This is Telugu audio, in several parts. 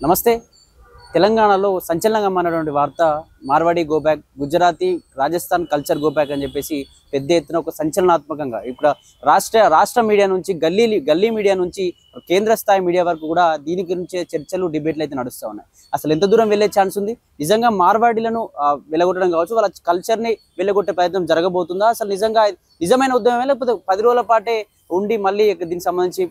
నమస్తే. తెలంగాణలో సంచలనంగా మారినటువంటి వార్త Marwadi go back, Gujarati, Rajasthan culture go back అని చెప్పేసి పెద్ద ఎత్తున ఒక సంచలనాత్మకంగా ఇక్కడ రాష్ట్ర మీడియా నుంచి గల్లీ మీడియా నుంచి కేంద్ర స్థాయి మీడియా వరకు కూడా దీని గురించే చర్చలు, డిబేట్లు అయితే నడుస్తూ ఉన్నాయి. అసలు ఎంత దూరం వెళ్ళే ఛాన్స్ ఉంది? నిజంగా మార్వాడీలను వెలగొట్టడం కావచ్చు, వాళ్ళ కల్చర్ని వెళ్ళగొట్టే ప్రయత్నం జరగబోతుందా? అసలు నిజంగా నిజమైన ఉద్యమమే, లేకపోతే 10 రోజుల పాటే ఉండి మళ్ళీ దీనికి సంబంధించి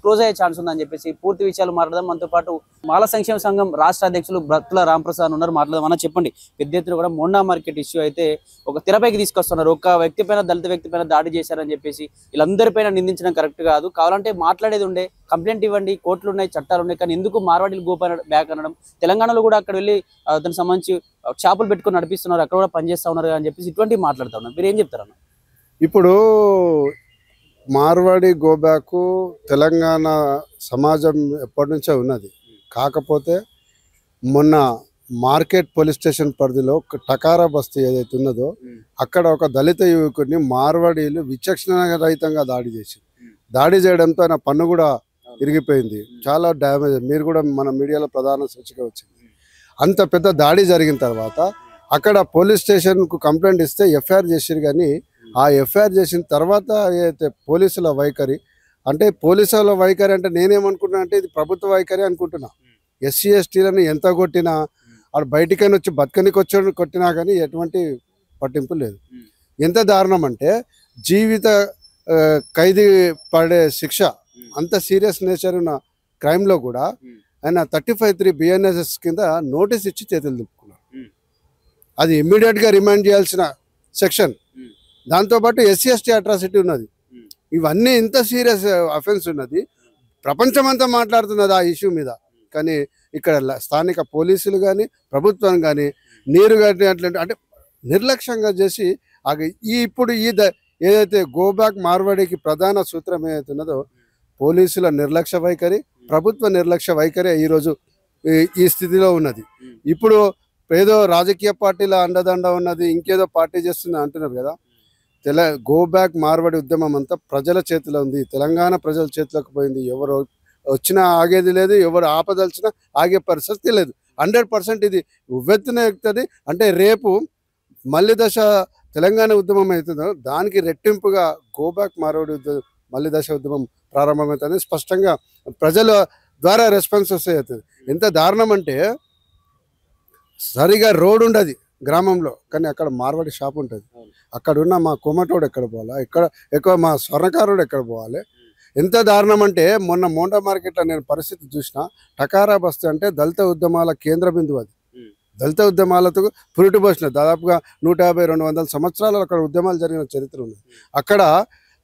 క్లోజ్ అయ్యే ఛాన్స్ ఉందని చెప్పేసి పూర్తి విషయాలు మాట్లాడదాం. మనతో పాటు మాల సంక్షేమ సంఘం రాష్ట్ర అధ్యక్షులు బ్రతుల రాంప్రసాద్ ఉన్నారు, మాట్లాడదాం. అన్న చెప్పండి, పెద్ద ఎత్తున కూడా మోండా మార్కెట్ ఇష్యూ అయితే ఒక తెరపైకి తీసుకొస్తున్నారు. ఒక వ్యక్తి పైన, దళిత వ్యక్తి పైన దాడి చేశారని చెప్పేసి వీళ్ళందరిపైన నిందించడం కరెక్ట్ కాదు. కావాలంటే మాట్లాడేది ఉండే, కంప్లైంట్ ఇవ్వండి, కోర్టులు ఉన్నాయి, చట్టాలు ఉన్నాయి, కానీ ఎందుకు మార్వాడీలు బ్యాక్ అనడం? తెలంగాణలో కూడా అక్కడ వెళ్ళి దానికి సంబంధించి షాపులు పెట్టుకొని నడిపిస్తున్నారు, అక్కడ కూడా పనిచేస్తా ఉన్నారు అని చెప్పేసి ఇటువంటివి మాట్లాడుతూ ఉన్నారు. మీరు ఏం చెప్తారన్న? ఇప్పుడు మార్వాడి గోబ్యాక్ తెలంగాణ సమాజం ఎప్పటి నుంచో ఉన్నది. కాకపోతే మొన్న మార్కెట్ పోలీస్ స్టేషన్ పరిధిలో టకారా బస్తీ ఏదైతే ఉన్నదో అక్కడ ఒక దళిత యువకుడిని మార్వాడీలు విచక్షణ రహితంగా దాడి చేయడంతో ఆయన పన్ను కూడా ఇరిగిపోయింది. చాలా డ్యామేజ్, మీరు కూడా మన మీడియాలో ప్రధాన సూచిగా వచ్చింది. అంత పెద్ద దాడి జరిగిన తర్వాత అక్కడ పోలీస్ స్టేషన్కు కంప్లైంట్ ఇస్తే ఎఫ్ఐఆర్ చేసారు. కానీ ఆ ఎఫ్ఐఆర్ చేసిన తర్వాత ఏదైతే పోలీసుల వైఖరి అంటే నేనేమనుకుంటున్నా అంటే ఇది ప్రభుత్వ వైఖరి అనుకుంటున్నా. ఎస్సీ ఎస్టీలను ఎంత కొట్టినా, ఆడు బయటికైనా వచ్చి బతకనికి కొట్టినా కానీ ఎటువంటి పట్టింపు లేదు. ఎంత దారుణం అంటే జీవిత ఖైదీ పడే శిక్ష, అంత సీరియస్ నేచర్ ఉన్న క్రైమ్లో కూడా ఆయన 35(3) BNSS కింద నోటీస్ ఇచ్చి చేతులు దుప్పుకున్నారు. అది ఇమ్మీడియట్గా రిమైండ్ చేయాల్సిన సెక్షన్. దాంతోపాటు ఎస్సీ ఎస్టీ అట్రాసిటీ ఉన్నది. ఇవన్నీ ఇంత సీరియస్ అఫెన్స్ ఉన్నది, ప్రపంచమంతా మాట్లాడుతున్నది ఆ ఇష్యూ మీద. కానీ ఇక్కడ స్థానిక పోలీసులు కానీ ప్రభుత్వం కానీ నీరు కానీ అంటే నిర్లక్ష్యంగా చేసి ఇప్పుడు ఏదైతే గోబ్యాక్ మార్వాడికి ప్రధాన సూత్రం ఏదైతే ఉన్నదో పోలీసుల నిర్లక్ష్య వైఖరి, ప్రభుత్వ నిర్లక్ష్య వైఖరి ఈరోజు ఈ స్థితిలో ఉన్నది. ఇప్పుడు ఏదో రాజకీయ పార్టీల అండదండ ఉన్నది, ఇంకేదో పార్టీ చేస్తుంది అంటున్నారు కదా. గోబ్యాక్ మార్వాడి ఉద్యమం అంతా ప్రజల చేతిలో ఉంది, తెలంగాణ ప్రజల చేతిలోకి పోయింది. ఎవరు వచ్చినా ఆగేది లేదు, ఎవరు ఆపదలిచినా ఆగే పరిస్థితి లేదు. 100% ఇది ఉవ్వెత్తున ఎక్కుతుంది. అంటే రేపు మళ్ళీ దశ తెలంగాణ ఉద్యమం అవుతుందో దానికి రెట్టింపుగా గోబ్యాక్ మార్వాడి మళ్ళీ దశ ఉద్యమం ప్రారంభమవుతుంది. స్పష్టంగా ప్రజల ద్వారా రెస్పాన్స్ వస్తే అవుతుంది. ఎంత దారుణం అంటే సరిగా రోడ్ ఉండదు గ్రామంలో, కానీ అక్కడ మార్వాడి షాప్ ఉంటుంది. అక్కడ ఉన్న మా కొమ్మటోడు ఎక్కడ పోవాలా, ఎక్కువ మా స్వర్ణకారుడు ఎక్కడ పోవాలి? ఎంత దారుణం అంటే మొన్న మోండా మార్కెట్లో నేను పరిస్థితి చూసిన. టకారా బస్తీ అంటే దళిత ఉద్యమాల కేంద్ర బిందువు. అది దళిత ఉద్యమాలతో పురిటి పోసిన దాదాపుగా 150-200 సంవత్సరాలు అక్కడ ఉద్యమాలు జరిగిన చరిత్ర ఉంది. అక్కడ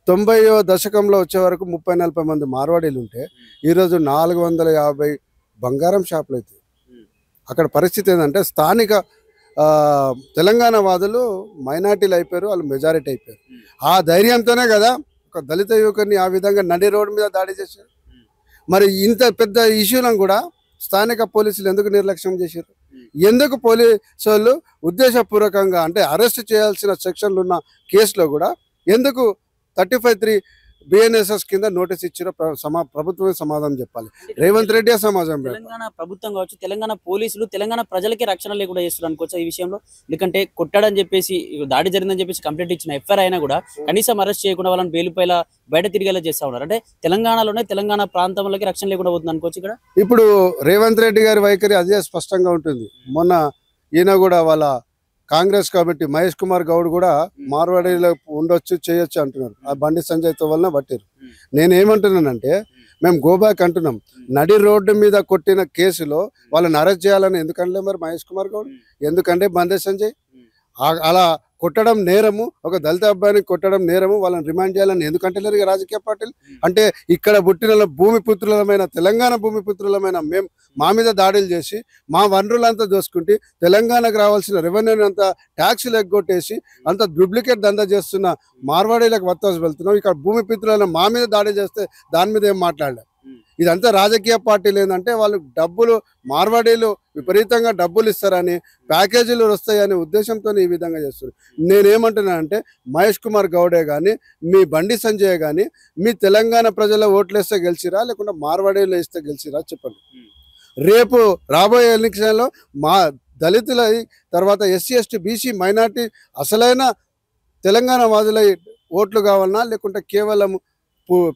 90వ దశకంలో వచ్చే వరకు 30-40 మంది మార్వాడీలు ఉంటే ఈరోజు 450 బంగారం షాపులు అవుతాయి. అక్కడ పరిస్థితి ఏంటంటే స్థానిక తెలంగాణ వాదులు మైనార్టీలు అయిపోయారు, వాళ్ళు మెజారిటీ అయిపోయారు. ఆ ధైర్యంతోనే కదా ఒక దళిత యువకుని ఆ విధంగా నడి రోడ్డు మీద దాడి చేశారు. మరి ఇంత పెద్ద ఇష్యూలను కూడా స్థానిక పోలీసులు ఎందుకు నిర్లక్ష్యం చేశారు? ఎందుకు పోలీసు వాళ్ళు ఉద్దేశపూర్వకంగా అంటే అరెస్ట్ చేయాల్సిన సెక్షన్లు ఉన్న కేసులో కూడా ఎందుకు 35(3) BNSS కింద నోటీస్ ఇచ్చిన ప్రభుత్వమే సమాధానం చెప్పాలి. రేవంత్ రెడ్డి సమాధానం. తెలంగాణ ప్రభుత్వం కావచ్చు, తెలంగాణ పోలీసులు తెలంగాణ ప్రజలకి రక్షణ లేకుండా చేస్తారు అనుకోవచ్చు ఈ విషయంలో. ఎందుకంటే కొట్టాడని చెప్పేసి, దాడి జరిగిందని చెప్పేసి కంప్లైంట్ ఇచ్చిన ఎఫ్ఐఆర్ అయినా కూడా కనీసం అరెస్ట్ చేయకుండా వాళ్ళని బెయిల్పైల బయట తిరిగేలా చేస్తా ఉన్నారు. అంటే తెలంగాణలోనే తెలంగాణ ప్రాంతంలోకి రక్షణ లేకుండా పోతుంది అనుకోవచ్చు ఇక్కడ. ఇప్పుడు రేవంత్ రెడ్డి గారి వైఖరి అదే స్పష్టంగా ఉంటుంది. మొన్న ఈయన కూడా వాళ్ళ కాంగ్రెస్ కమిటీ మహేష్ కుమార్ గౌడ్ కూడా మార్వాడీలో ఉండొచ్చు, చేయొచ్చు అంటున్నారు. ఆ బండి సంజయ్తో వలన పట్టారు. నేనేమంటున్నానంటే మేము గోబ్యాక్ అంటున్నాం. నడి రోడ్డు మీద కొట్టిన కేసులో వాళ్ళని అరెస్ట్ చేయాలని ఎందుకంటే మరి మహేష్ కుమార్ గౌడ్, ఎందుకంటే బండి సంజయ్ అలా కొట్టడం నేరము, ఒక దళిత అబ్బాయిని కొట్టడం నేరము, వాళ్ళని రిమాండ్ చేయాలని ఎందుకంటే లేరు రాజకీయ పార్టీలు. అంటే ఇక్కడ పుట్టిన భూమిపుత్రులమైన తెలంగాణ భూమిపుత్రులమైన మేము మా మీద దాడులు చేసి మా వనరులంతా దోసుకుంటే తెలంగాణకు రావాల్సిన రెవెన్యూని అంతా ట్యాక్సులు ఎగ్గొట్టేసి అంత డూప్లికేట్ దందా చేస్తున్న మార్వాడీలకు వత్తాసు వెళ్తున్నాం. ఇక్కడ భూమిపుత్రులైన మా మీద దాడి చేస్తే దాని మీద ఏం మాట్లాడలేదు. ఇదంతా రాజకీయ పార్టీలు ఏంటంటే వాళ్ళు డబ్బులు, మార్వాడీలు విపరీతంగా డబ్బులు ఇస్తారని, ప్యాకేజీలు వస్తాయనే ఉద్దేశంతో ఈ విధంగా చేస్తారు. నేనేమంటున్నానంటే మహేష్ కుమార్ గౌడే కానీ మీ బండి సంజయ్ కానీ మీ తెలంగాణ ప్రజల ఓట్లు వేస్తే గెలిచిరా లేకుంటే మార్వాడీలు వేస్తే గెలిచిరా చెప్పండి. రేపు రాబోయే ఎలక్షన్లో మా దళితుల తర్వాత ఎస్సీ ఎస్టీ బీసీ మైనార్టీ అసలైన తెలంగాణ వాదుల ఓట్లు కావాలన్నా లేకుంటే కేవలం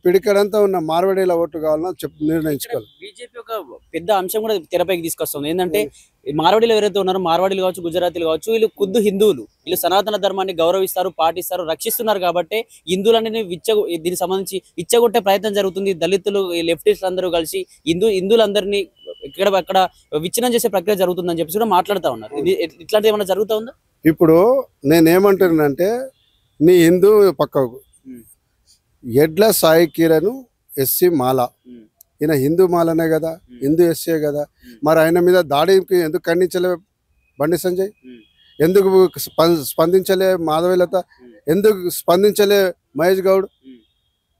పిడికడంతా ఉన్న మార్వాడీల ఓట్లు కావాలన్నా నిర్ణయించుకోవాలి. బీజేపీ ఒక పెద్ద అంశం కూడా తెరపైకి తీసుకొస్తుంది. ఏంటంటే మార్వాడీలు ఎవరైతే ఉన్నారో, మార్వాడీలు కావచ్చు, గుజరాతీలు కావచ్చు, వీళ్ళు ఖుద్దు హిందువులు, వీళ్ళు సనాతన ధర్మాన్ని గౌరవిస్తారు, పాటిస్తారు, రక్షిస్తున్నారు. కాబట్టి హిందువులని దీనికి సంబంధించి ఇచ్చగొట్టే ప్రయత్నం జరుగుతుంది. దళితులు, లెఫ్టిస్టులు అందరూ కలిసి హిందువులందరినీ అక్కడ విచ్ఛిన్నం చేసే ప్రక్రియ జరుగుతుందని చెప్పేసి కూడా మాట్లాడుతూ ఉన్నారు. ఇది ఇట్లాంటిది ఏమైనా జరుగుతూ ఉందా? ఇప్పుడు నేనేమంటున్నానంటే, నీ హిందూ పక్కకు ఎడ్ల సాయి కిరణ్ ఎస్సీ మాల, ఈయన హిందూ మాలనే కదా, హిందూ ఎస్సీ కదా, మరి ఆయన మీద దాడికి ఎందుకు ఖండించలే బండి సంజయ్? ఎందుకు స్పందించలే మాధవీలత? ఎందుకు స్పందించలే మహేష్ గౌడ్?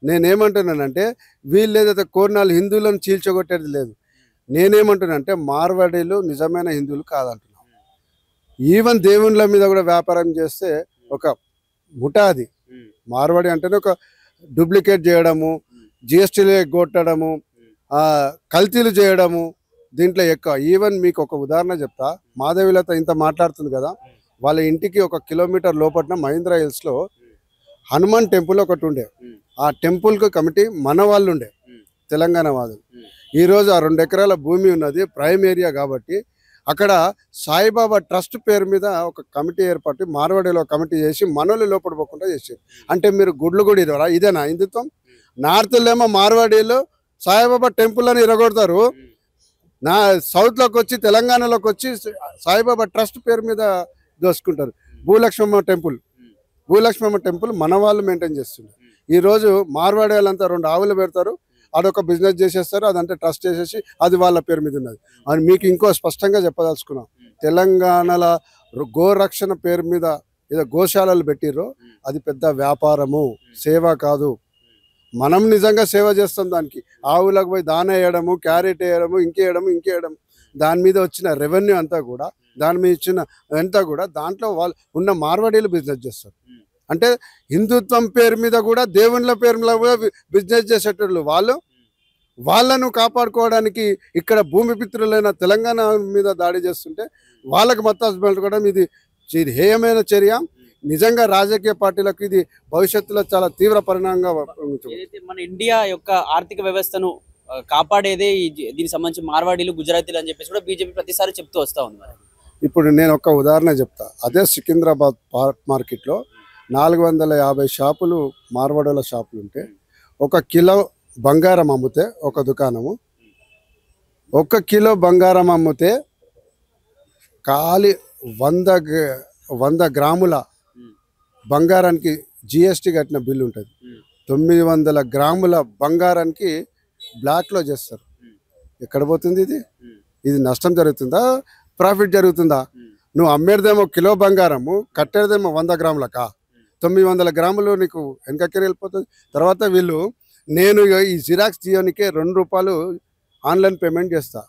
నేనేమంటున్నానంటే, వీళ్ళు ఏదైతే కోరినాలు హిందువులను చీల్చగొట్టేది లేదు. నేనేమంటున్నానంటే, మార్వాడీలు నిజమైన హిందువులు కాదంటున్నాను. ఈవెన్ దేవుళ్ళ మీద కూడా వ్యాపారం చేస్తే ఒక ముఠా అది. మార్వాడి అంటేనే ఒక డూప్లికేట్ చేయడము, జిఎస్టీలు ఎగ్గొట్టడము, కల్తీలు చేయడము, దీంట్లో ఎక్కువ. ఈవెన్ మీకు ఒక ఉదాహరణ చెప్తా. మాధవీలత ఇంత మాట్లాడుతుంది కదా, వాళ్ళ ఇంటికి 1 కిలోమీటర్ లోపట్న మహీంద్రా హిల్స్లో హనుమాన్ టెంపుల్ ఒకటి ఉండే. ఆ టెంపుల్కి కమిటీ మన వాళ్ళు ఉండే, తెలంగాణ వాళ్ళు. ఈరోజు ఆ 2 ఎకరాల భూమి ఉన్నది, ప్రైమ్ ఏరియా కాబట్టి అక్కడ సాయిబాబా ట్రస్ట్ పేరు మీద ఒక కమిటీ ఏర్పడి మార్వాడీలో కమిటీ చేసి మనోళ్ళు లోపల పోకుండా చేశారు. అంటే మీరు గుడ్లు కూడా ఇరవరా? ఇదేనా హిందుత్వం? నార్త్లో ఏమో మార్వాడీలు సాయిబాబా టెంపుల్ అని ఇరగొడతారు, నా సౌత్లోకి వచ్చి తెలంగాణలోకి వచ్చి సాయిబాబా ట్రస్ట్ పేరు మీద దోసుకుంటారు. భూలక్ష్మమ్మ టెంపుల్ మన వాళ్ళు మెయింటైన్ చేస్తున్నారు. ఈరోజు మార్వాడి వాళ్ళంతా 2 ఆవులు పెడతారు, అదొక బిజినెస్ చేసేస్తారు, అదంటే ట్రస్ట్ చేసేసి అది వాళ్ళ పేరు మీద ఉన్నది అని మీకు ఇంకో స్పష్టంగా చెప్పదలుచుకున్నాం. తెలంగాణలో గోరక్షణ పేరు మీద ఏదో గోశాలలు పెట్టిర్రో అది పెద్ద వ్యాపారము, సేవ కాదు. మనం నిజంగా సేవ చేస్తాం. దానికి ఆవులకు పోయి దాన వేయడము, క్యారెట్ వేయడము, ఇంకేయడం దాని మీద వచ్చిన రెవెన్యూ అంతా కూడా, దాని మీద ఇచ్చిన అంతా కూడా దాంట్లో వాళ్ళు ఉన్న మార్వాడీలు బిజినెస్ చేస్తారు. అంటే హిందుత్వం పేరు మీద కూడా, దేవుళ్ళ పేరు మీద కూడా బిజినెస్ చేసేటోళ్ళు వాళ్ళను కాపాడుకోవడానికి ఇక్కడ భూమి పిత్రులైన తెలంగాణ మీద దాడి చేస్తుంటే వాళ్ళకి మత్తాసు పెట్టుకోవడం ఇది హేయమైన చర్య. నిజంగా రాజకీయ పార్టీలకు ఇది భవిష్యత్తులో చాలా తీవ్ర పరిణామంగా ఉంటుంది. మన ఇండియా యొక్క ఆర్థిక వ్యవస్థను కాపాడేదే దీనికి సంబంధించి మార్వాడీలు, గుజరాతీలు అని చెప్పేసి కూడా బీజేపీ ప్రతిసారి చెప్తూ వస్తూ ఉంది. ఇప్పుడు నేను ఒక ఉదాహరణ చెప్తా. అదే సికింద్రాబాద్ మార్కెట్లో 450 షాపులు, మార్వాడీల షాపులు ఉంటే 1 కిలో బంగారం అమ్మితే ఒక దుకాణము, 1 కిలో బంగారం అమ్మితే ఖాళీ 100 గ్రాముల బంగారానికి జిఎస్టీ కట్టిన బిల్లు ఉంటుంది. 900 గ్రాముల బంగారానికి బ్లాక్లో చేస్తారు. ఎక్కడ పోతుంది ఇది నష్టం జరుగుతుందా, ప్రాఫిట్ జరుగుతుందా? నువ్వు అమ్మేదేమో కిలో బంగారము, కట్టేదేమో 100 గ్రాములకా? 900 గ్రాములు నీకు వెనకకి వెళ్ళిపోతుంది. తర్వాత వీళ్ళు, నేను ఈ జిరాక్స్ తీయనికే 2 రూపాయలు ఆన్లైన్ పేమెంట్ చేస్తా.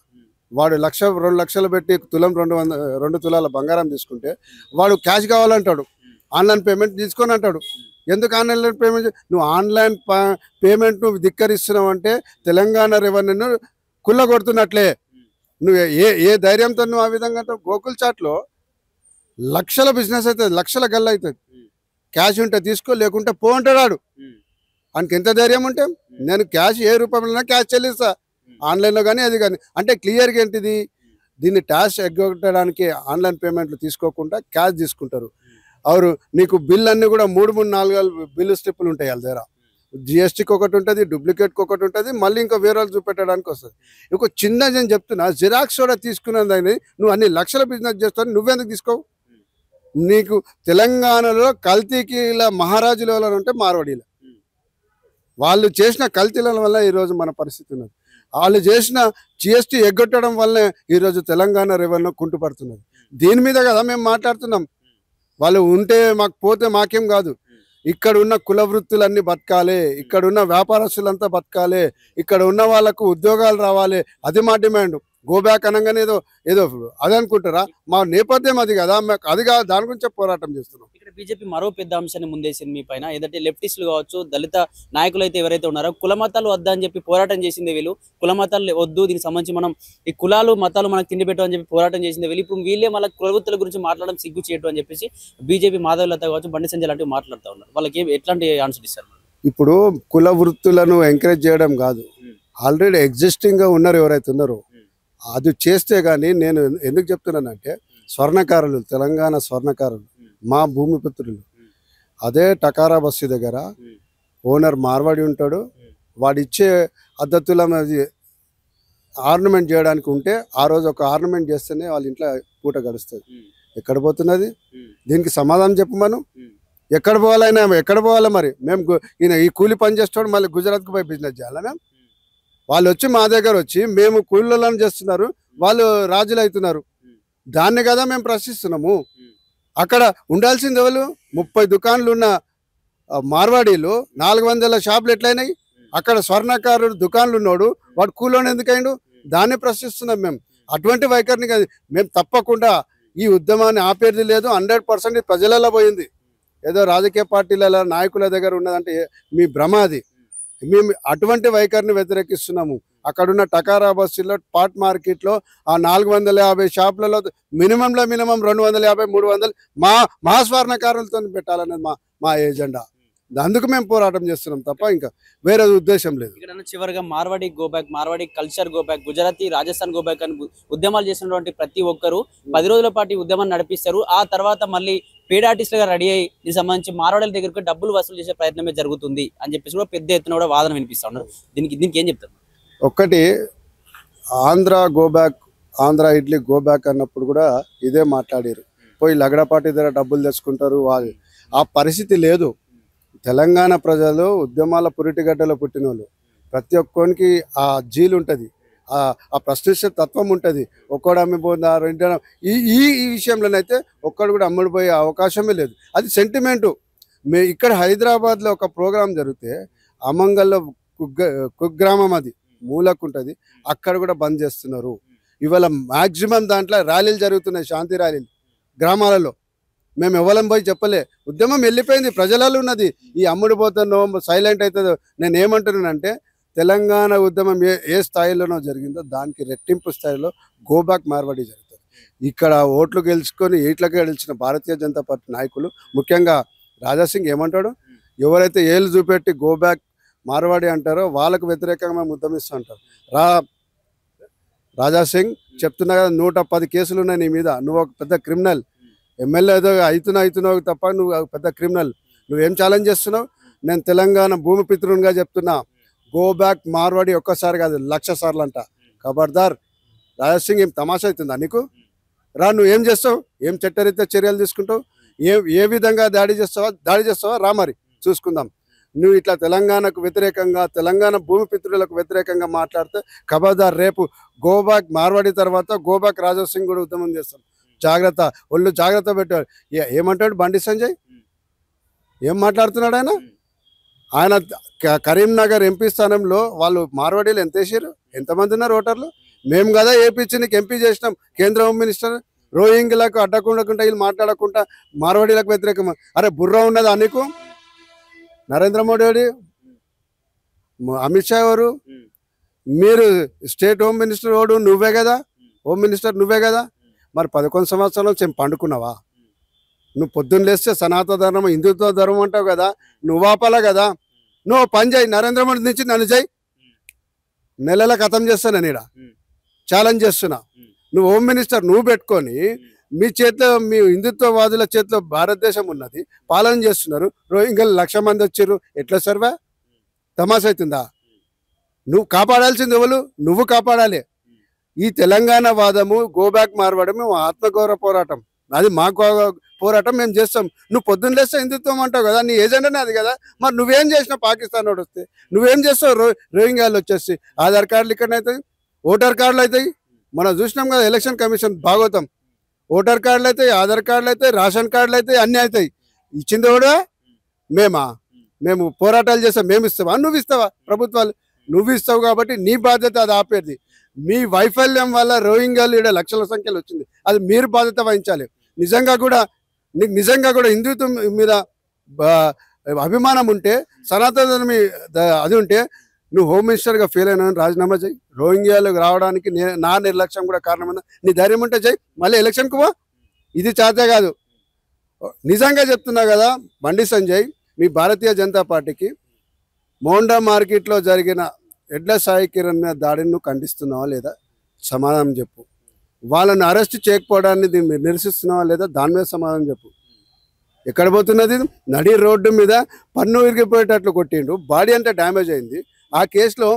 వాడు 1,00,000 2 లక్షలు పెట్టి తులం 2 తులాల బంగారం తీసుకుంటే వాడు క్యాష్ కావాలంటాడు, ఆన్లైన్ పేమెంట్ తీసుకొని అంటాడు. ఎందుకు ఆన్లైన్ పేమెంట్? నువ్వు ఆన్లైన్ పేమెంట్ నువ్వు ధిక్కరిస్తున్నావు అంటే తెలంగాణ రెవెన్యూను కుల్లగొడుతున్నట్లే. నువ్వు ఏ ధైర్యంతో నువ్వు ఆ విధంగా అంటావు? గోకుల్ చాట్లో లక్షల బిజినెస్ అవుతుంది, లక్షల గల్ల అవుతుంది. క్యాష్ ఉంటే తీసుకో, లేకుంటే పో అంటాడు వాడు. ఆయనకి ఎంత ధైర్యం ఉంటే, నేను క్యాష్ ఏ రూపంలో క్యాష్ చెల్లిస్తా, ఆన్లైన్లో కానీ అది కానీ. అంటే క్లియర్గా ఏంటిది, దీన్ని ట్యాక్స్ ఎగ్గొట్టడానికి ఆన్లైన్ పేమెంట్లు తీసుకోకుండా క్యాష్ తీసుకుంటారు. అవరు నీకు బిల్ అన్నీ కూడా 3-4 బిల్లు స్టెప్పులు ఉంటాయి వాళ్ళ దగ్గర. జిఎస్టీకి ఒకటి ఉంటుంది, డూప్లికేట్కి ఒకటి ఉంటుంది, మళ్ళీ ఇంకా వేరే వాళ్ళు చూపెట్టడానికి వస్తుంది. ఇంకో చిన్న నేను చెప్తున్నా, జిరాక్స్ కూడా తీసుకున్నదని నువ్వు అన్ని లక్షల బిజినెస్ చేస్తావు, నువ్వెందుకు తీసుకోవు? నీకు తెలంగాణలో కల్తీకి ఇలా మహారాజుల వల్ల ఉంటే మార్వాడీలు వాళ్ళు చేసిన కల్తీల వల్ల ఈరోజు మన పరిస్థితి ఉన్నది. వాళ్ళు చేసిన జిఎస్టీ ఎగ్గొట్టడం వల్లనే ఈరోజు తెలంగాణ రెవెన్యూ కుంటుపడుతున్నది. దీని మీద కదా మేము మాట్లాడుతున్నాం. వాళ్ళు ఉంటే మాకు, పోతే మాకేం కాదు. ఇక్కడ ఉన్న కుల వృత్తులన్నీ బతకాలి, ఇక్కడ ఉన్న వ్యాపారస్తులంతా బతకాలి, ఇక్కడ ఉన్న వాళ్ళకు ఉద్యోగాలు రావాలి, అది మా డిమాండ్. గో బ్యాక్ అనగానే ఏదో ఏదో అది అనుకుంటారా? మా నేపథ్యం అది కదా, అది కాదు, దాని గురించే పోరాటం చేస్తున్నాం. ఇక్కడ బీజేపీ మరో పెద్ద అంశాన్ని ముందేసింది మీ పైన. ఏదంటే లెఫ్టిస్టులు కావచ్చు, దళిత నాయకులు అయితే ఎవరైతే ఉన్నారో కుల మతాలు వద్దా అని చెప్పి పోరాటం చేసింది వీళ్ళు. కుల మతాలు వద్దు, దీనికి సంబంధించి మనం ఈ కులాలు మతాలు మనకు తిండి పెట్టు అని చెప్పి పోరాటం చేసింది వీళ్ళు. ఇప్పుడు వీళ్ళే మళ్ళీ కులవృత్తుల గురించి మాట్లాడడం సిగ్గు చేయటం అని చెప్పేసి బీజేపీ మాధవలత కావచ్చు, బండి సంజయ్ లాంటివి మాట్లాడుతూ ఉన్నారు. వాళ్ళకి ఎట్లాంటి ఆన్సర్ ఇస్తారు? ఇప్పుడు కుల వృత్తులను ఎంకరేజ్ చేయడం కాదు, ఆల్రెడీ ఎగ్జిస్టింగ్ గా ఉన్నారు ఎవరైతే ఉన్నారో అది చేస్తే గానీ. నేను ఎందుకు చెప్తున్నానంటే స్వర్ణకారులు, తెలంగాణ స్వర్ణకారులు, మా భూమిపుత్రులు, అదే టకారా బస్సు దగ్గర ఓనర్ మార్వాడి ఉంటాడు, వాడిచ్చే అద్దతుల ఆర్నమెంట్ చేయడానికి ఉంటే ఆ రోజు ఒక ఆర్నమెంట్ చేస్తేనే వాళ్ళ ఇంట్లో పూట గడుస్తుంది. ఎక్కడ పోతున్నది? దీనికి సమాధానం చెప్పమను. ఎక్కడ పోవాలైనా ఎక్కడ పోవాలి మరి? మేము ఈయన ఈ కూలి పని చేస్తాడు, మళ్ళీ గుజరాత్కి పోయి బిజినెస్ చేయాలా? మేము వాళ్ళు వచ్చి మా దగ్గర వచ్చి మేము కూలీలను చేస్తున్నారు, వాళ్ళు రాజులు అవుతున్నారు. దాన్ని కదా మేము ప్రశ్నిస్తున్నాము. అక్కడ ఉండాల్సింది ఎవరు? 30 దుకాన్లు ఉన్న మార్వాడీలు 400 షాపులు ఎట్లయినాయి? అక్కడ స్వర్ణకారుడు దుకాన్లు ఉన్నాడు, వాడు కూలోని ఎందుకైండు? దాన్ని ప్రశ్నిస్తున్నాం మేము. అటువంటి వైఖరిని కాదు మేము తప్పకుండా ఈ ఉద్యమాన్ని ఆపేది లేదు. 100% ప్రజలలో పోయింది. ఏదో రాజకీయ పార్టీల నాయకుల దగ్గర ఉన్నదంటే మీ భ్రమ అది. మేము అటువంటి వైఖరిని వ్యతిరేకిస్తున్నాము. అక్కడున్న టకారా బస్సులో పాట్ మార్కెట్లో ఆ 450 షాపులలో మినిమం 250, 300 మా స్వర్ణకారులతో పెట్టాలనేది మా ఎజెండా. అందుకు మేము పోరాటం చేస్తున్నాం తప్ప ఇంకా వేరే ఉద్దేశం లేదు. ఇక్కడ చివరిగా Marwadi go back, Marwadi culture go back, Gujarati Rajasthan go back అని ఉద్యమాలు చేసినటువంటి ప్రతి ఒక్కరు 10 రోజుల పాటు ఉద్యమాన్ని నడిపిస్తారు. ఆ తర్వాత మళ్ళీ పేడ్ ఆర్టిస్టులుగా రెడీ అయ్యి దీనికి సంబంధించి మార్వాడీల దగ్గరకు డబ్బులు వసూలు చేసే ప్రయత్నమే జరుగుతుంది అని చెప్పేసి కూడా పెద్ద ఎత్తున కూడా వాదన వినిపిస్తా ఉన్నారు. దీనికి ఏం చెప్తారు? ఒక్కటి ఆంధ్ర గోబ్యాక్, ఆంధ్ర ఇడ్లీ గోబ్యాక్ అన్నప్పుడు కూడా ఇదే మాట్లాడారు. పోయి లగడపాటి దగ్గర డబ్బులు తెచ్చుకుంటారు. ఆ పరిస్థితి లేదు. తెలంగాణ ప్రజలు ఉద్యమాల పురిటిగడ్డలో పుట్టిన వాళ్ళు. ప్రతి ఒక్కరికి ఆ జీలు ఉంటుంది, ఆ ప్రశ్నించే తత్వం ఉంటుంది. ఒక్కడు అమ్మిపోతారు ఈ విషయంలోనైతే ఒక్కడు కూడా అమ్ముడిపోయే అవకాశమే లేదు. అది సెంటిమెంటు. ఇక్కడ హైదరాబాద్లో ఒక ప్రోగ్రాం జరిగితే అమంగల్లో కుగ్రామం అది మూలకు ఉంటుంది, అక్కడ కూడా బంద్ చేస్తున్నారు. ఇవాళ మ్యాక్సిమం దాంట్లో ర్యాలీలు జరుగుతున్నాయి, శాంతి ర్యాలీలు గ్రామాలలో. మేము ఎవరం పోయి చెప్పలే, ఉద్యమం వెళ్ళిపోయింది, ప్రజలలో ఉన్నది. ఈ అమ్ముడు పోతానో సైలెంట్ అవుతుందో. నేను ఏమంటున్నానంటే తెలంగాణ ఉద్యమం ఏ స్థాయిలోనో జరిగిందో దానికి రెట్టింపు స్థాయిలో గోబ్యాక్ మార్వాడి జరుగుతుంది. ఇక్కడ ఓట్లు గెలుచుకొని ఇట్లకే గెలిచిన భారతీయ జనతా పార్టీ నాయకులు, ముఖ్యంగా రాజాసింగ్ ఏమంటాడు? ఎవరైతే ఏళ్ళు చూపెట్టి గోబ్యాక్ మార్వాడి అంటారో వాళ్ళకు వ్యతిరేకంగా మేము ఉద్యమిస్తూ ఉంటాం. రాజాసింగ్ చెప్తున్నా కదా, 110 కేసులు ఉన్నాయి నీ మీద, నువ్వు ఒక పెద్ద క్రిమినల్. ఎమ్మెల్యే ఏదో అవుతున్నావు తప్ప నువ్వు పెద్ద క్రిమినల్. నువ్వేం ఛాలెంజ్ చేస్తున్నావు? నేను తెలంగాణ భూమిపిత్రునిగా చెప్తున్నా, గోబ్యాక్ మార్వాడి ఒక్కసారి కాదు 1,00,000 సార్లు అంట. ఖబర్దార్ రాజాసింగ్, ఏం తమాషా అవుతుందా నీకు? రా, నువ్వేం చేస్తావు? ఏం చట్టరీత్యా చర్యలు తీసుకుంటావు? ఏ విధంగా దాడి చేస్తావా? రా, మరి చూసుకుందాం. నువ్వు ఇట్లా తెలంగాణకు వ్యతిరేకంగా, తెలంగాణ భూమిపిత్రులకు వ్యతిరేకంగా మాట్లాడితే ఖబర్దార్, రేపు గోబ్యాక్ మార్వాడి తర్వాత గోబ్యాక్ రాజాసింగ్ కూడా ఉద్యమం చేస్తాం. జాగ్రత్త, ఒళ్ళు జాగ్రత్త పెట్టాడు. ఏమంటాడు బండి సంజయ్? ఏం మాట్లాడుతున్నాడు ఆయన? కరీంనగర్ ఎంపీ స్థానంలో వాళ్ళు మార్వాడీలు ఎంత వేసారు? ఎంతమంది ఉన్నారు ఓటర్లు? మేము కదా ఏపీచ్చి నీకు ఎంపీ చేసినాం. కేంద్ర హోమ్ మినిస్టర్ రోహింగ్లకు అడ్డకుండా వీళ్ళు మాట్లాడకుండా మార్వాడీలకు వ్యతిరేకం. అరే బుర్ర ఉన్నదా నీకు? నరేంద్ర మోడీ, అమిత్ షా ఎవరు? మీరు స్టేట్ హోమ్ మినిస్టర్ ఓడు నువ్వే కదా, హోమ్ మినిస్టర్ నువ్వే కదా. మరి 11 సంవత్సరాలు పండుకున్నావా? నువ్వు పొద్దున్న లేస్తే సనాతన ధర్మం, హిందుత్వ ధర్మం అంటావు కదా, నువ్వు ఆపాలా కదా. నువ్వు పని చేయి, నరేంద్ర మోడీ నుంచి నన్ను చేయి, నెలల ఖతం చేస్తాను నేను. ఛాలెంజ్ చేస్తున్నా. నువ్వు హోమ్ మినిస్టర్ నువ్వు పెట్టుకొని మీ చేతిలో, మీ హిందుత్వవాదుల చేతిలో భారతదేశం ఉన్నది, పాలన చేస్తున్నారు. రోహింగ్యాలు 1,00,000 మంది వచ్చారు. ఎట్లా సర్వా? తమాషా అవుతుందా? నువ్వు కాపాడాల్సింది ఎవరు? నువ్వు కాపాడాలి. ఈ తెలంగాణ వాదము, గోబ్యాక్ మార్వడము ఆత్మగౌరవ పోరాటం, అది మా పోరాటం మేము చేస్తాం. నువ్వు పొద్దున్న లేస్తే హిందుత్వం అంటావు కదా, నీ ఏజెండానే అది కదా. మరి నువ్వేం చేసినావు? పాకిస్తాన్ వాడు వస్తే నువ్వేం చేస్తావు? రోహింగ్యాలు వచ్చేసి ఆధార్ కార్డులు ఇక్కడ అవుతాయి, ఓటర్ కార్డులు అవుతాయి. మనం చూసినాం కదా ఎలక్షన్ కమిషన్ భాగవతం. ఓటర్ కార్డులు అవుతాయి, ఆధార్ కార్డులు అవుతాయి, రేషన్ కార్డులు అవుతాయి, అన్నీ అవుతాయి. ఇచ్చింది కూడా మేము పోరాటాలు చేస్తాం. మేము ఇస్తావా? నువ్వు ఇస్తావా? ప్రభుత్వాలు నువ్వు ఇస్తావు కాబట్టి నీ బాధ్యత అది ఆపేది. మీ వైఫల్యం వల్ల రోహింగ్యాలు ఈడ లక్షల సంఖ్యలో వచ్చింది. అది మీరు బాధ్యత వహించాలి. నిజంగా కూడా నీకు నిజంగా కూడా హిందుత్వం మీద అభిమానం ఉంటే, సనాతన అది ఉంటే, నువ్వు హోమ్ మినిస్టర్గా ఫెయిల్ అయినా రాజీనామా చేయి. రోహింగ్యాలకు రావడానికి నా నిర్లక్ష్యం కూడా కారణమైనా నీ ధైర్యం ఉంటే చేయి, మళ్ళీ ఎలక్షన్కు పో. ఇది చేతే కాదు. నిజంగా చెప్తున్నా కదా బండి సంజయ్, మీ భారతీయ జనతా పార్టీకి మోండా మార్కెట్లో జరిగిన ఎడ్ల సాయి కిరణ్ మీద దాడిని నువ్వు ఖండిస్తున్నావా లేదా? సమాధానం చెప్పు. వాళ్ళని అరెస్ట్ చేయకపోవడాన్ని మీరు నిరసిస్తున్నావా లేదా? దాని మీద సమాధానం చెప్పు. ఎక్కడ పోతున్నది? నడి రోడ్డు మీద పన్ను విరిగిపోయేటట్లు కొట్టిండు, బాడీ అంతా డ్యామేజ్ అయింది. ఆ కేసులో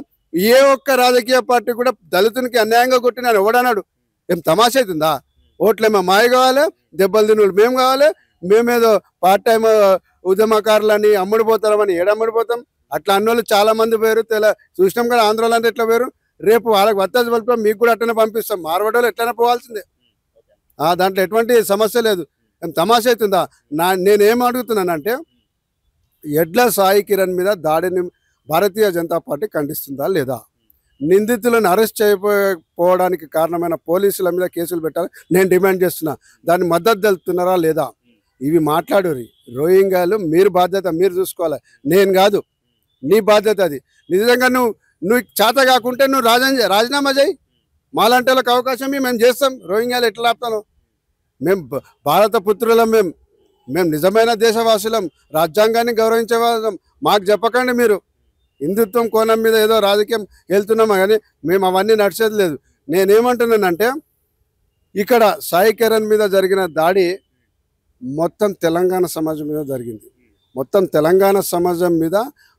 ఏ ఒక్క రాజకీయ పార్టీ కూడా దళితునికి అన్యాయంగా కొట్టినాను ఎవడన్నాడు? ఏం తమాషా అవుతుందా? ఓట్లేమో మాయ కావాలి, దెబ్బలు తినులు మేము కావాలి, మేమేదో పార్ట్ టైం ఉద్యమకారులని అమ్ముడిపోతామని ఏడమ్ముడిపోతాం. అట్లా అన్నోళ్ళు చాలా మంది పోయారు. చూసినాం కదా ఆంధ్రాలో అంటే ఎట్లా పోయారు. రేపు వాళ్ళకి వత్తాసి పంపిస్తాం, మీకు కూడా అట్లనే పంపిస్తాం. మార్వాడలో ఎట్లయినా పోవాల్సిందే. దాంట్లో ఎటువంటి సమస్య లేదు. ఏం తమాషా అవుతుందా? నేనేం అడుగుతున్నానంటే, ఎడ్ల సాయి కిరణ్ మీద దాడిని భారతీయ జనతా పార్టీ ఖండిస్తుందా లేదా? నిందితులను అరెస్ట్ చేయకపోవడానికి కారణమైన పోలీసుల మీద కేసులు పెట్టాలి నేను డిమాండ్ చేస్తున్నా. దాన్ని మద్దతు తెలుపుతున్నారా లేదా? ఇవి మాట్లాడురి. రోహింగ్యాలు మీరు బాధ్యత మీరు చూసుకోవాలి, నేను కాదు. నీ బాధ్యత అది. నిజంగా నువ్వు చేత కాకుంటే నువ్వు రాజీనామా చేయి. మాలాంటి వాళ్ళకి అవకాశం మేము చేస్తాం. రోహింగ్యాలు ఎట్లా ఆపుతాను? మేము భారత పుత్రులం, మేము నిజమైన దేశవాసులం, రాజ్యాంగాన్ని గౌరవించే వాళ్ళం. మాకు చెప్పకండి మీరు హిందుత్వం కోణం మీద ఏదో రాజకీయం వెళ్తున్నామా, కానీ మేము అవన్నీ నడిచేది లేదు. నేనేమంటున్నానంటే, ఇక్కడ సాయి కిరణ్ మీద జరిగిన దాడి మొత్తం తెలంగాణ సమాజం మీద జరిగింది. మొత్తం తెలంగాణ సమాజం మీద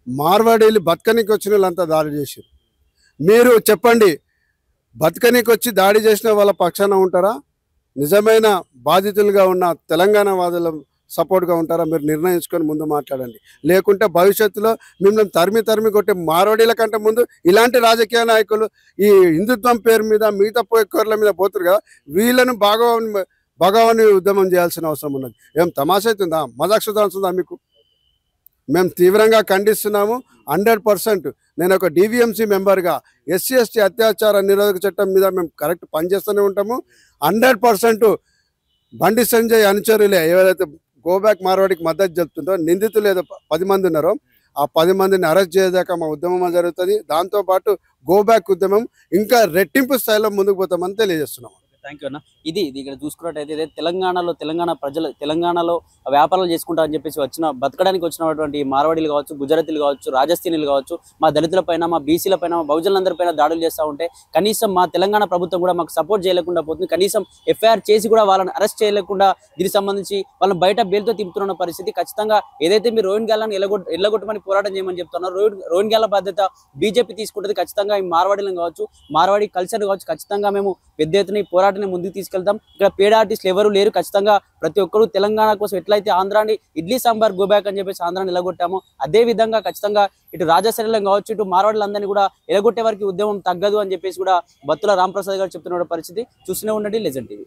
మార్వాడీలు బతకనికి వచ్చిన వాళ్ళంతా దాడి చేశారు. మీరు చెప్పండి, బతకనికి వచ్చి దాడి చేసిన వాళ్ళ పక్షాన ఉంటారా? నిజమైన బాధితులుగా ఉన్న తెలంగాణ వాదుల సపోర్ట్గా ఉంటారా? మీరు నిర్ణయించుకొని ముందు మాట్లాడండి. లేకుంటే భవిష్యత్తులో మిమ్మల్ని తరిమి కొట్టే మార్వాడీల కంటే ముందు ఇలాంటి రాజకీయ నాయకులు ఈ హిందుత్వం పేరు మీద మిగతా పోయేకోర్ల మీద పోతురు కదా, వీళ్ళను భగవాని ఉద్యమం చేయాల్సిన అవసరం ఉన్నది. ఏం తమాషా అవుతుందా? మజాక్ సుధాంతుందా మీకు? మేము తీవ్రంగా ఖండిస్తున్నాము. 100%. నేను ఒక డివిఎంసీ మెంబర్గా ఎస్సీ ఎస్టీ అత్యాచార నిరోధక చట్టం మీద మేము కరెక్ట్ పనిచేస్తూనే ఉంటాము. 100% బండి సంజయ్ అనుచరులే ఎవరైతే గోబ్యాక్ మార్వాడికి మద్దతు చెప్తుందో, నిందితులు ఏదో 10 మంది ఉన్నారో ఆ 10 మందిని అరెస్ట్ చేసేదాకా మా ఉద్యమం జరుగుతుంది. దాంతోపాటు గోబ్యాక్ ఉద్యమం ఇంకా రెట్టింపు స్థాయిలో ముందుకు పోతామని తెలియజేస్తున్నాం. థ్యాంక్ యూ అన్న. ఇది ఇక్కడ చూసుకున్నట్టయితే తెలంగాణ ప్రజలు తెలంగాణలో వ్యాపారాలు చేసుకుంటారని చెప్పేసి బతకడానికి వచ్చినటువంటి మార్వాడీలు కావచ్చు, గుజరాతీలు కావచ్చు, రాజస్థానీలు కావచ్చు, మా దళితుల పైన, మా బీసీల పైన, మా బహుజనులందరిపైన దాడులు చేస్తూ ఉంటే కనీసం మా తెలంగాణ ప్రభుత్వం కూడా మాకు సపోర్ట్ చేయలేకుండా పోతుంది. కనీసం ఎఫ్ఐఆర్ చేసి కూడా వాళ్ళని అరెస్ట్ చేయలేకుండా దీనికి సంబంధించి వాళ్ళని బయట బెయిల్తో తిప్పుతున్న పరిస్థితి. ఖచ్చితంగా ఏదైతే మీరు రోహింగ్యాలను ఎల్లగొట్టమని పోరాటం చేయమని చెప్తున్నారు, రోహింగ్యాల బాధ్యత బీజేపీ తీసుకుంటుంది. ఖచ్చితంగా ఈ మార్వాడీలను కావచ్చు, మార్వాడీ కల్చర్ కావచ్చు, ఖచ్చితంగా మేము పెద్ద ఎత్తున ఈ పోరాటాన్ని ముందుకు తీసుకెళ్తాం. ఇక్కడ పేడ ఆర్టిస్టులు ఎవరు లేరు. ఖచ్చితంగా ప్రతి ఒక్కరూ తెలంగాణ కోసం ఎట్లయితే ఆంధ్రాని ఇడ్లీ సాంబార్ గోబ్యాక్ అని చెప్పేసి ఆంధ్రాని ఎలగొట్టామో, అదే విధంగా ఖచ్చితంగా ఇటు రాజశైలం కావచ్చు, ఇటు మార్వాడీలందరినీ కూడా ఎలగొట్టే వరకు ఉద్యమం తగ్గదు అని చెప్పేసి కూడా బత్తుల రామప్రసాద్ గారు చెప్తున్న పరిస్థితి. చూస్తూనే ఉండండి లెజెండ్ టీవీ.